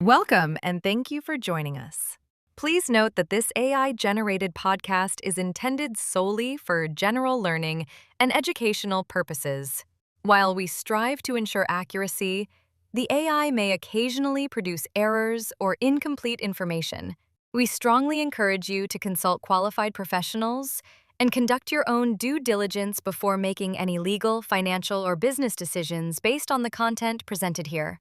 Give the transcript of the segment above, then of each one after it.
Welcome, and thank you for joining us. Please note that this AI-generated podcast is intended solely for general learning and educational purposes. While we strive to ensure accuracy, the AI may occasionally produce errors or incomplete information. We strongly encourage you to consult qualified professionals and conduct your own due diligence before making any legal, financial, or business decisions based on the content presented here.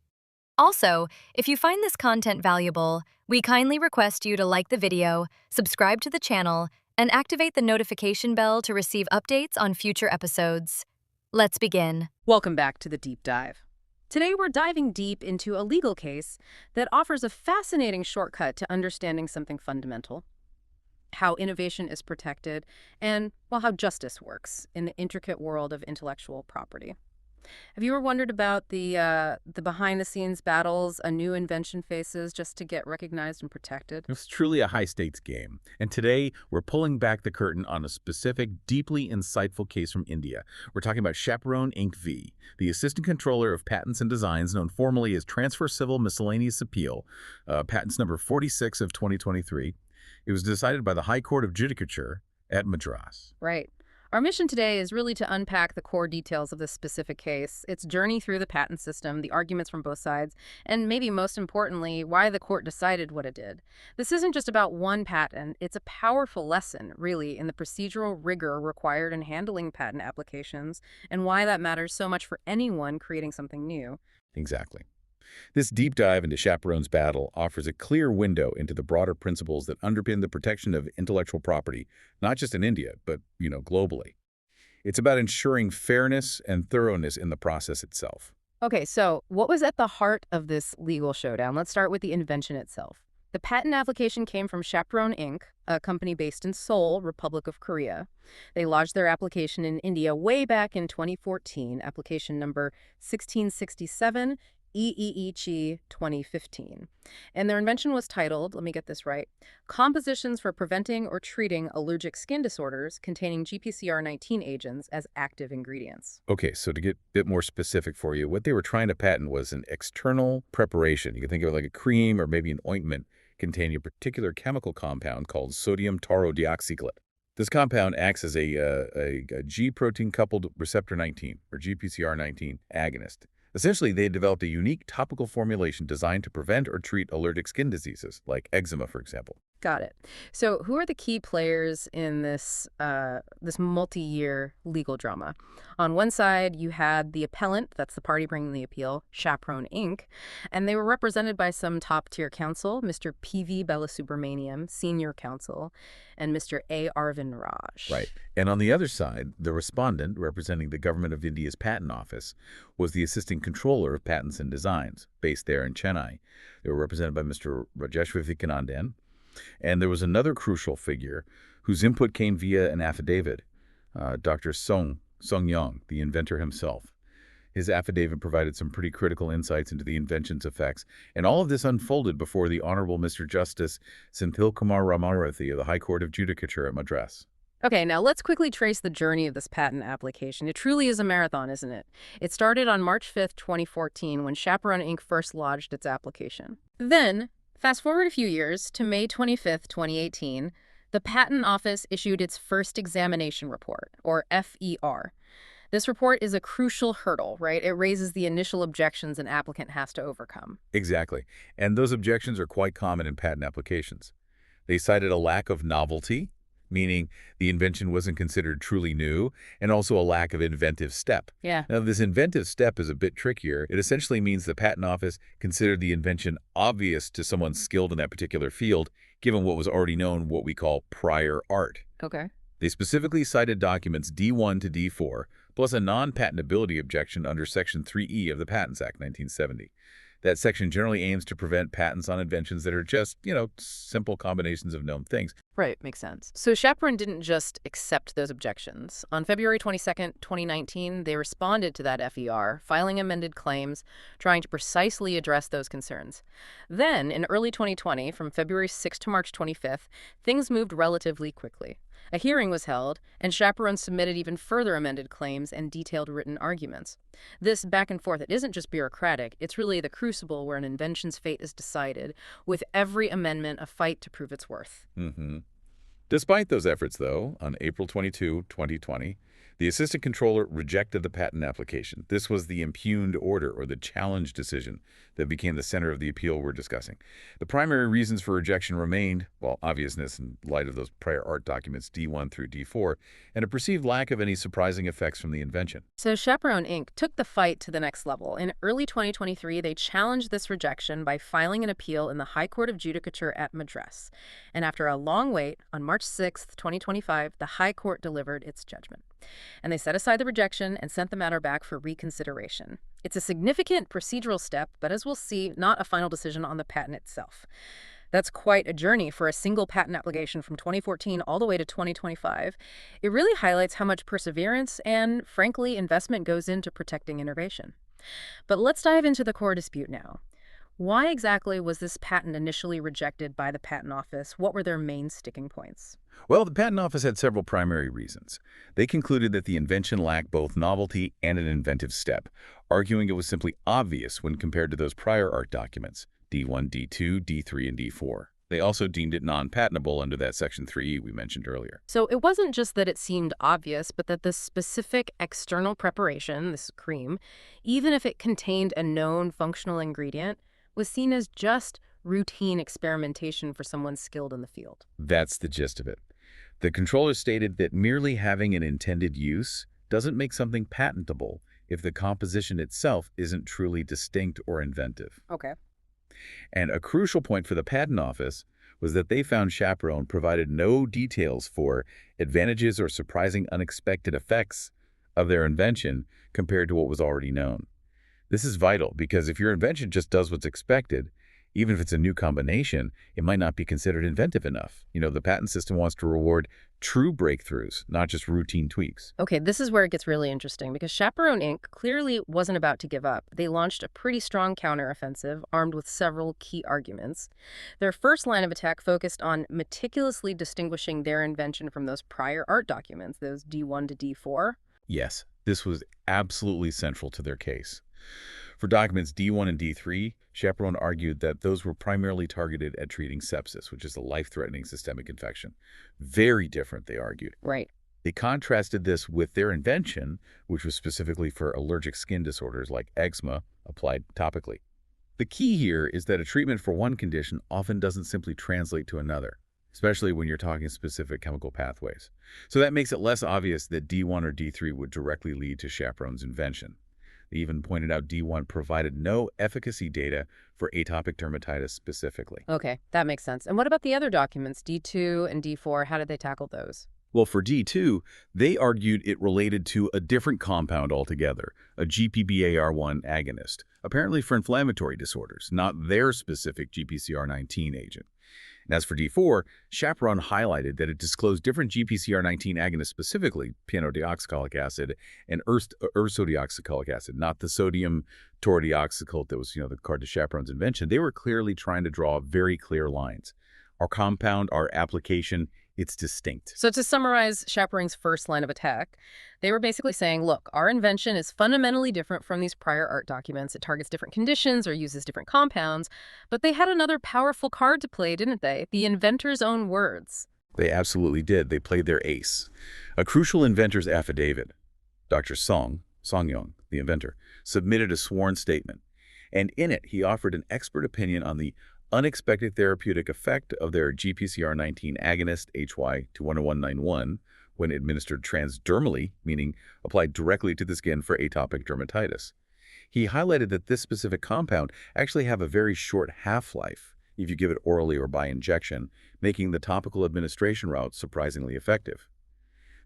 Also, if you find this content valuable, we kindly request you to like the video, subscribe to the channel, and activate the notification bell to receive updates on future episodes. Let's begin. Welcome back to the Deep Dive. Today we're diving deep into a legal case that offers a fascinating shortcut to understanding something fundamental: how innovation is protected and, well, how justice works in the intricate world of intellectual property. Have you ever wondered about the behind-the-scenes battles a new invention faces just to get recognized and protected? It's truly a high-stakes game, and today we're pulling back the curtain on a specific, deeply insightful case from India. We're talking about Shaperon Inc. v. the Assistant Controller of Patents and Designs, known formally as Transfer Civil Miscellaneous Appeal, patents number 46 of 2023. It was decided by the High Court of Judicature at Madras. Right. Our mission today is really to unpack the core details of this specific case, its journey through the patent system, the arguments from both sides, and maybe most importantly, why the court decided what it did. This isn't just about one patent. It's a powerful lesson, really, in the procedural rigor required in handling patent applications and why that matters so much for anyone creating something new. Exactly. This deep dive into Shaperon's battle offers a clear window into the broader principles that underpin the protection of intellectual property, not just in India, but, globally. It's about ensuring fairness and thoroughness in the process itself. Okay, so what was at the heart of this legal showdown? Let's start with the invention itself. The patent application came from Shaperon Inc., a company based in Seoul, Republic of Korea. They lodged their application in India way back in 2014, application number 1667, EEEG 2015. And their invention was titled, let me get this right, Compositions for Preventing or Treating Allergic Skin Disorders Containing GPCR19 Agents as Active Ingredients. Okay, so to get a bit more specific for you, what they were trying to patent was an external preparation. You can think of it like a cream or maybe an ointment containing a particular chemical compound called sodium taurodeoxycholate. This compound acts as a G protein-coupled receptor 19, or GPCR19, agonist. Essentially, they had developed a unique topical formulation designed to prevent or treat allergic skin diseases, like eczema, for example. Got it. So who are the key players in this multi-year legal drama? On one side, you had the appellant, that's the party bringing the appeal, Shaperon Inc., and they were represented by some top-tier counsel, Mr. P.V. Balasubramaniam, senior counsel, and Mr. A. Arvind Raj. Right. And on the other side, the respondent, representing the Government of India's Patent Office, was the Assistant Controller of Patents and Designs, based there in Chennai. They were represented by Mr. Rajesh Vivekanandan. And there was another crucial figure whose input came via an affidavit, Dr. Sung Yong, the inventor himself. His affidavit provided some pretty critical insights into the invention's effects, and all of this unfolded before the Honorable Mr. Justice Senthilkumar Ramamoorthy of the High Court of Judicature at Madras. Okay, now let's quickly trace the journey of this patent application. It truly is a marathon, isn't it? It started on March 5th, 2014, when Shaperon Inc. first lodged its application. Then, fast forward a few years to May 25th, 2018, the Patent Office issued its first examination report, or FER. This report is a crucial hurdle, right? It raises the initial objections an applicant has to overcome. Exactly. And those objections are quite common in patent applications. They cited a lack of novelty, meaning the invention wasn't considered truly new, and also a lack of inventive step. Yeah. Now, this inventive step is a bit trickier. It essentially means the Patent Office considered the invention obvious to someone skilled in that particular field, given what was already known, what we call prior art. Okay. They specifically cited documents D1 to D4, plus a non-patentability objection under Section 3E of the Patents Act 1970. That section generally aims to prevent patents on inventions that are just, simple combinations of known things. Right, makes sense. So Shaperon didn't just accept those objections. On February 22nd, 2019, they responded to that FER, filing amended claims, trying to precisely address those concerns. Then, in early 2020, from February 6th to March 25th, things moved relatively quickly. A hearing was held, and Chaperon submitted even further amended claims and detailed written arguments. This back and forth, it isn't just bureaucratic, it's really the crucible where an invention's fate is decided, with every amendment a fight to prove its worth. Despite those efforts, though, on April 22, 2020, the assistant controller rejected the patent application. This was the impugned order, or the challenge decision, that became the center of the appeal we're discussing. The primary reasons for rejection remained, well, obviousness in light of those prior art documents D1 through D4, and a perceived lack of any surprising effects from the invention. So Shaperon Inc. took the fight to the next level. In early 2023, they challenged this rejection by filing an appeal in the High Court of Judicature at Madras. And after a long wait, on March 6, 2025, the High Court delivered its judgment. And they set aside the rejection and sent the matter back for reconsideration. It's a significant procedural step, but as we'll see, not a final decision on the patent itself. That's quite a journey for a single patent application from 2014 all the way to 2025. It really highlights how much perseverance and, frankly, investment goes into protecting innovation. But let's dive into the core dispute now. Why exactly was this patent initially rejected by the Patent Office? What were their main sticking points? Well, the Patent Office had several primary reasons. They concluded that the invention lacked both novelty and an inventive step, arguing it was simply obvious when compared to those prior art documents, D1, D2, D3, and D4. They also deemed it non-patentable under that Section 3E we mentioned earlier. So it wasn't just that it seemed obvious, but that the specific external preparation, this cream, even if it contained a known functional ingredient, was seen as just routine experimentation for someone skilled in the field. That's the gist of it. The controller stated that merely having an intended use doesn't make something patentable if the composition itself isn't truly distinct or inventive. Okay. And a crucial point for the Patent Office was that they found Shaperon provided no details for advantages or surprising unexpected effects of their invention compared to what was already known. This is vital because if your invention just does what's expected, even if it's a new combination, it might not be considered inventive enough. The patent system wants to reward true breakthroughs, not just routine tweaks. Okay, this is where it gets really interesting because Shaperon Inc. clearly wasn't about to give up. They launched a pretty strong counteroffensive armed with several key arguments. Their first line of attack focused on meticulously distinguishing their invention from those prior art documents, those D1 to D4. Yes, this was absolutely central to their case. For documents D1 and D3, Shaperon argued that those were primarily targeted at treating sepsis, which is a life-threatening systemic infection. Very different, they argued. Right. They contrasted this with their invention, which was specifically for allergic skin disorders like eczema applied topically. The key here is that a treatment for one condition often doesn't simply translate to another, especially when you're talking specific chemical pathways. So that makes it less obvious that D1 or D3 would directly lead to Shaperon's invention. They even pointed out D1 provided no efficacy data for atopic dermatitis specifically. Okay, that makes sense. And what about the other documents, D2 and D4? How did they tackle those? Well, for D2, they argued it related to a different compound altogether, a GPBAR1 agonist, apparently for inflammatory disorders, not their specific GPCR19 agent. And as for D4, Shaperon highlighted that it disclosed different GPCR19 agonists specifically, pianodeoxycholic acid and ursodeoxycholic acid, not the sodium taurodeoxycholate that was, the card to Shaperon's invention. They were clearly trying to draw very clear lines. Our compound, our application, it's distinct. So to summarize Chaperon's first line of attack, they were basically saying, look, our invention is fundamentally different from these prior art documents. It targets different conditions or uses different compounds. But they had another powerful card to play, didn't they? The inventor's own words. They absolutely did. They played their ace. A crucial inventor's affidavit. Dr. Song-Yong, the inventor, submitted a sworn statement. And in it, he offered an expert opinion on the unexpected therapeutic effect of their GPCR19 agonist HY21191 when administered transdermally, meaning applied directly to the skin for atopic dermatitis. He highlighted that this specific compound actually have a very short half-life if you give it orally or by injection, making the topical administration route surprisingly effective.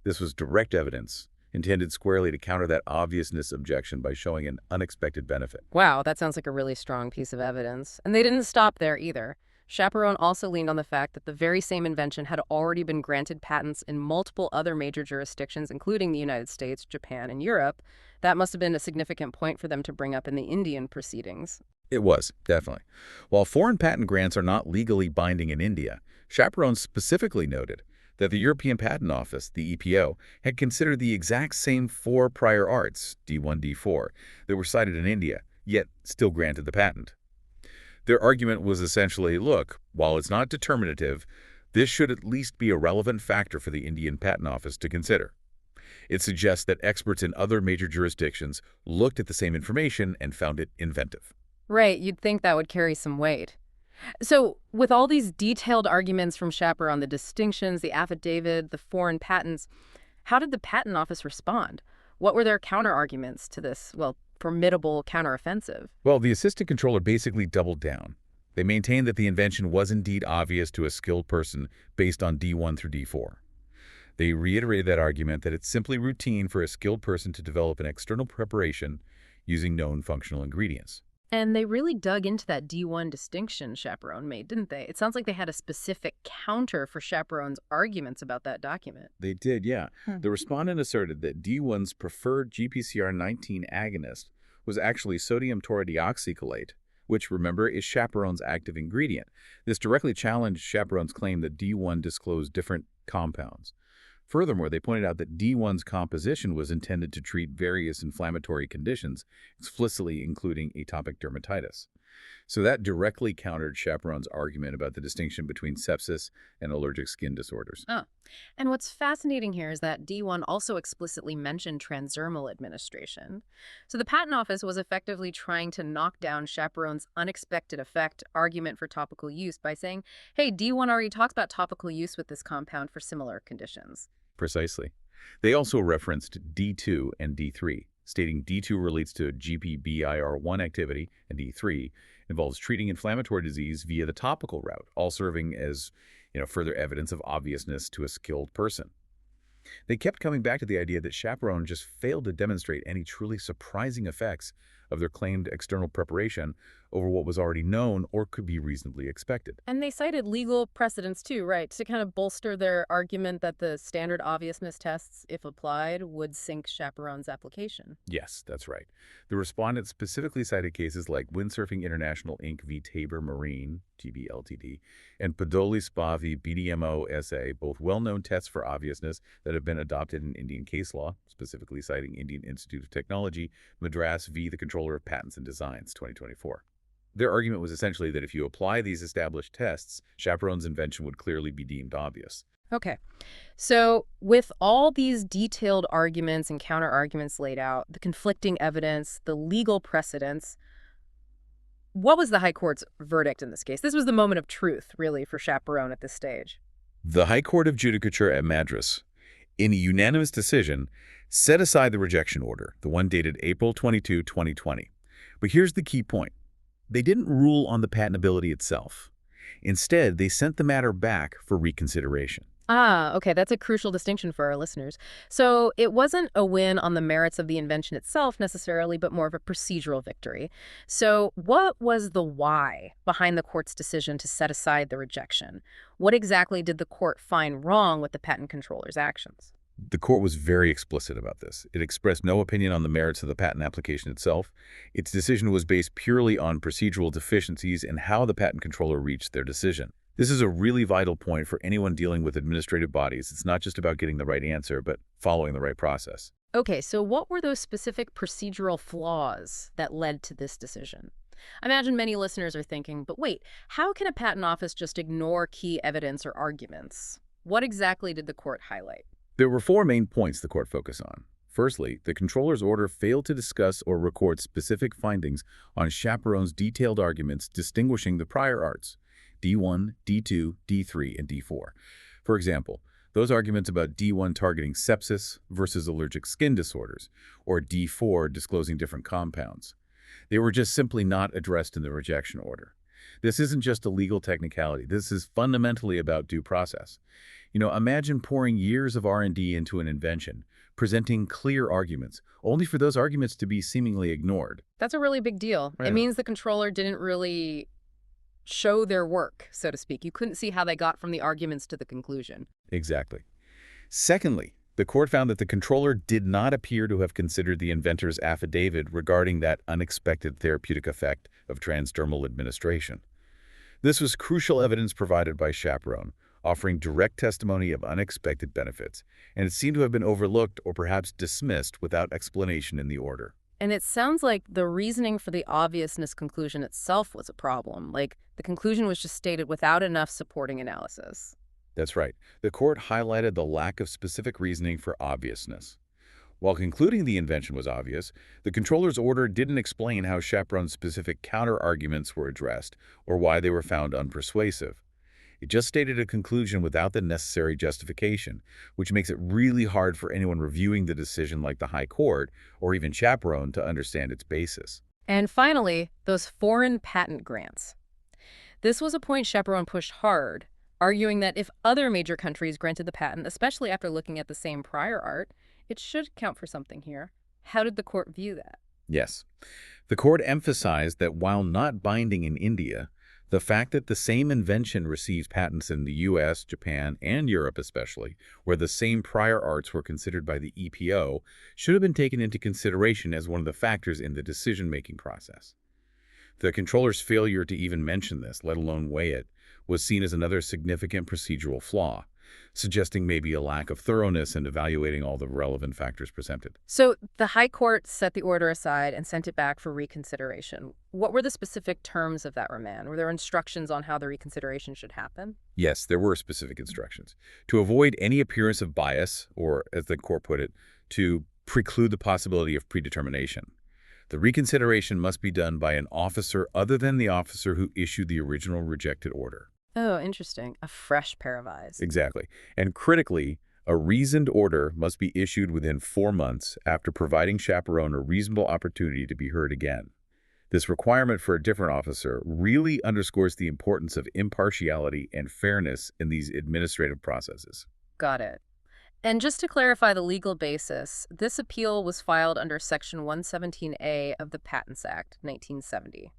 This was direct evidence intended squarely to counter that obviousness objection by showing an unexpected benefit. Wow, that sounds like a really strong piece of evidence. And they didn't stop there either. Shaperon also leaned on the fact that the very same invention had already been granted patents in multiple other major jurisdictions, including the United States, Japan, and Europe. That must have been a significant point for them to bring up in the Indian proceedings. It was, definitely. While foreign patent grants are not legally binding in India, Shaperon specifically noted that the European Patent Office, the EPO, had considered the exact same 4 prior arts, D1, D4, that were cited in India, yet still granted the patent. Their argument was essentially, look, while it's not determinative, this should at least be a relevant factor for the Indian Patent Office to consider. It suggests that experts in other major jurisdictions looked at the same information and found it inventive. Right, you'd think that would carry some weight. So, with all these detailed arguments from Shaperon, the distinctions, the affidavit, the foreign patents, how did the Patent Office respond? What were their counter-arguments to this, well, formidable counteroffensive? Well, the assistant controller basically doubled down. They maintained that the invention was indeed obvious to a skilled person based on D1 through D4. They reiterated that argument that it's simply routine for a skilled person to develop an external preparation using known functional ingredients. And they really dug into that D1 distinction Shaperon made, didn't they? It sounds like they had a specific counter for Shaperon's arguments about that document. They did, yeah. The respondent asserted that D1's preferred GPCR19 agonist was actually sodium taurodeoxycholate, which, remember, is Shaperon's active ingredient. This directly challenged Shaperon's claim that D1 disclosed different compounds. Furthermore, they pointed out that D1's composition was intended to treat various inflammatory conditions, explicitly including atopic dermatitis. So that directly countered Shaperon's argument about the distinction between sepsis and allergic skin disorders. Oh. And what's fascinating here is that D1 also explicitly mentioned transdermal administration. So the Patent Office was effectively trying to knock down Shaperon's unexpected effect argument for topical use by saying, hey, D1 already talks about topical use with this compound for similar conditions. Precisely. They also referenced D2 and D3, stating D2 relates to GPBIR1 activity and D3 involves treating inflammatory disease via the topical route, all serving as, further evidence of obviousness to a skilled person. They kept coming back to the idea that Shaperon just failed to demonstrate any truly surprising effects of their claimed external preparation over what was already known or could be reasonably expected. And they cited legal precedents too, right, to kind of bolster their argument that the standard obviousness tests, if applied, would sink Shaperon's application. Yes, that's right. The respondents specifically cited cases like Windsurfing International Inc. v. Tabor Marine, TB Ltd., and Podoli Spa v. BDMO SA, both well-known tests for obviousness that have been adopted in Indian case law, specifically citing Indian Institute of Technology, Madras v. the Controller of Patents and Designs, 2024. Their argument was essentially that if you apply these established tests, Shaperon's invention would clearly be deemed obvious. Okay. So with all these detailed arguments and counter-arguments laid out, the conflicting evidence, the legal precedents, what was the High Court's verdict in this case? This was the moment of truth, really, for Shaperon at this stage. The High Court of Judicature at Madras, in a unanimous decision, set aside the rejection order, the one dated April 22, 2020. But here's the key point. They didn't rule on the patentability itself. Instead, they sent the matter back for reconsideration. Ah, okay, that's a crucial distinction for our listeners. So it wasn't a win on the merits of the invention itself necessarily, but more of a procedural victory. So what was the why behind the court's decision to set aside the rejection? What exactly did the court find wrong with the patent controller's actions? The court was very explicit about this. It expressed no opinion on the merits of the patent application itself. Its decision was based purely on procedural deficiencies and how the patent controller reached their decision. This is a really vital point for anyone dealing with administrative bodies. It's not just about getting the right answer, but following the right process. Okay, so what were those specific procedural flaws that led to this decision? I imagine many listeners are thinking, but wait, how can a patent office just ignore key evidence or arguments? What exactly did the court highlight? There were 4 main points the court focused on. Firstly, the controller's order failed to discuss or record specific findings on Shaperon's detailed arguments distinguishing the prior arts, D1, D2, D3, and D4. For example, those arguments about D1 targeting sepsis versus allergic skin disorders, or D4 disclosing different compounds. They were just simply not addressed in the rejection order. This isn't just a legal technicality. This is fundamentally about due process. Imagine pouring years of R&D into an invention, presenting clear arguments, only for those arguments to be seemingly ignored. That's a really big deal. Right. It means the controller didn't really show their work, so to speak. You couldn't see how they got from the arguments to the conclusion. Exactly. Secondly, the court found that the controller did not appear to have considered the inventor's affidavit regarding that unexpected therapeutic effect of transdermal administration. This was crucial evidence provided by Shaperon, offering direct testimony of unexpected benefits, and it seemed to have been overlooked or perhaps dismissed without explanation in the order. And it sounds like the reasoning for the obviousness conclusion itself was a problem. Like, the conclusion was just stated without enough supporting analysis. That's right. The court highlighted the lack of specific reasoning for obviousness. While concluding the invention was obvious, the controller's order didn't explain how Shaperon's specific counter-arguments were addressed or why they were found unpersuasive. It just stated a conclusion without the necessary justification, which makes it really hard for anyone reviewing the decision like the High Court or even Shaperon to understand its basis. And finally, those foreign patent grants. This was a point Shaperon pushed hard, arguing that if other major countries granted the patent, especially after looking at the same prior art, it should count for something here. How did the court view that? Yes. The court emphasized that while not binding in India, the fact that the same invention received patents in the US, Japan, and Europe especially, where the same prior arts were considered by the EPO, should have been taken into consideration as one of the factors in the decision-making process. The controller's failure to even mention this, let alone weigh it, was seen as another significant procedural flaw, suggesting maybe a lack of thoroughness in evaluating all the relevant factors presented. So the High Court set the order aside and sent it back for reconsideration. What were the specific terms of that remand? Were there instructions on how the reconsideration should happen? Yes, there were specific instructions. To avoid any appearance of bias, or as the court put it, to preclude the possibility of predetermination, the reconsideration must be done by an officer other than the officer who issued the original rejected order. Oh, interesting. A fresh pair of eyes. Exactly. And critically, a reasoned order must be issued within 4 months after providing Shaperon a reasonable opportunity to be heard again. This requirement for a different officer really underscores the importance of impartiality and fairness in these administrative processes. Got it. And just to clarify the legal basis, this appeal was filed under Section 117A of the Patents Act, 1970.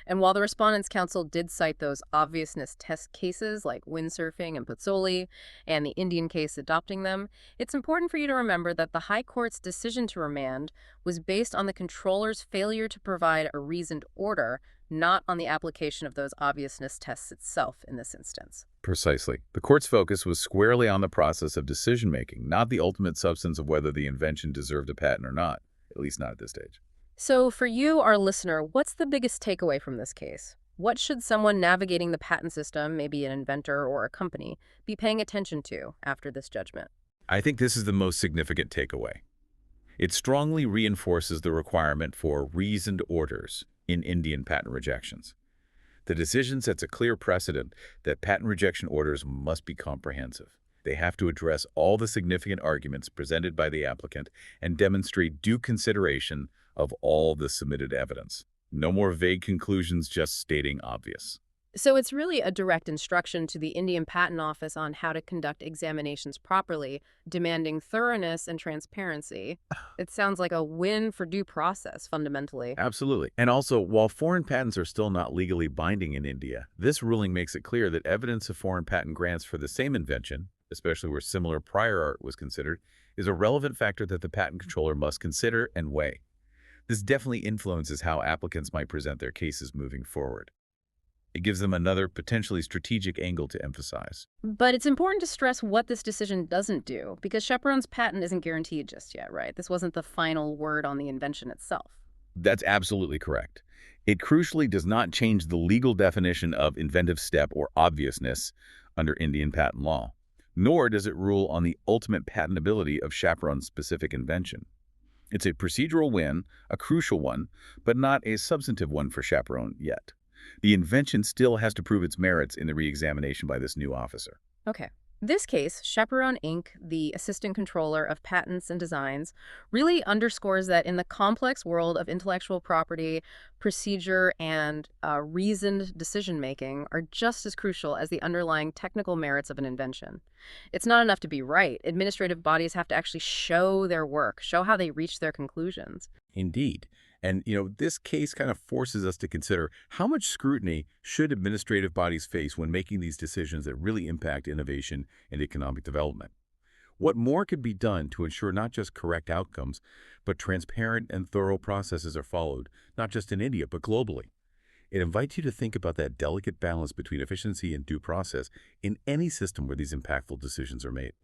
And while the Respondents' Counsel did cite those obviousness test cases like windsurfing and Pozzoli and the Indian case adopting them, it's important for you to remember that the High Court's decision to remand was based on the controller's failure to provide a reasoned order, not on the application of those obviousness tests itself in this instance. Precisely. The court's focus was squarely on the process of decision-making, not the ultimate substance of whether the invention deserved a patent or not, at least not at this stage. So for you, our listener, what's the biggest takeaway from this case? What should someone navigating the patent system, maybe an inventor or a company, be paying attention to after this judgment? I think this is the most significant takeaway. It strongly reinforces the requirement for reasoned orders in Indian patent rejections. The decision sets a clear precedent that patent rejection orders must be comprehensive. They have to address all the significant arguments presented by the applicant and demonstrate due consideration of all the submitted evidence. No more vague conclusions just stating obvious. So it's really a direct instruction to the Indian Patent Office on how to conduct examinations properly, demanding thoroughness and transparency. It sounds like a win for due process, fundamentally. Absolutely. And also, while foreign patents are still not legally binding in India, this ruling makes it clear that evidence of foreign patent grants for the same invention, especially where similar prior art was considered, is a relevant factor that the patent controller must consider and weigh. This definitely influences how applicants might present their cases moving forward. It gives them another potentially strategic angle to emphasize. But it's important to stress what this decision doesn't do, because Shaperon's patent isn't guaranteed just yet, right? This wasn't the final word on the invention itself. That's absolutely correct. It crucially does not change the legal definition of inventive step or obviousness under Indian patent law, nor does it rule on the ultimate patentability of Shaperon's specific invention. It's a procedural win, a crucial one, but not a substantive one for Shaperon yet. The invention still has to prove its merits in the re-examination by this new officer. Okay. This case, Shaperon Inc., the assistant controller of patents and designs, really underscores that in the complex world of intellectual property, procedure, and reasoned decision-making are just as crucial as the underlying technical merits of an invention. It's not enough to be right. Administrative bodies have to actually show their work, show how they reach their conclusions. Indeed. And, this case kind of forces us to consider how much scrutiny should administrative bodies face when making these decisions that really impact innovation and economic development. What more could be done to ensure not just correct outcomes, but transparent and thorough processes are followed, not just in India, but globally? It invites you to think about that delicate balance between efficiency and due process in any system where these impactful decisions are made.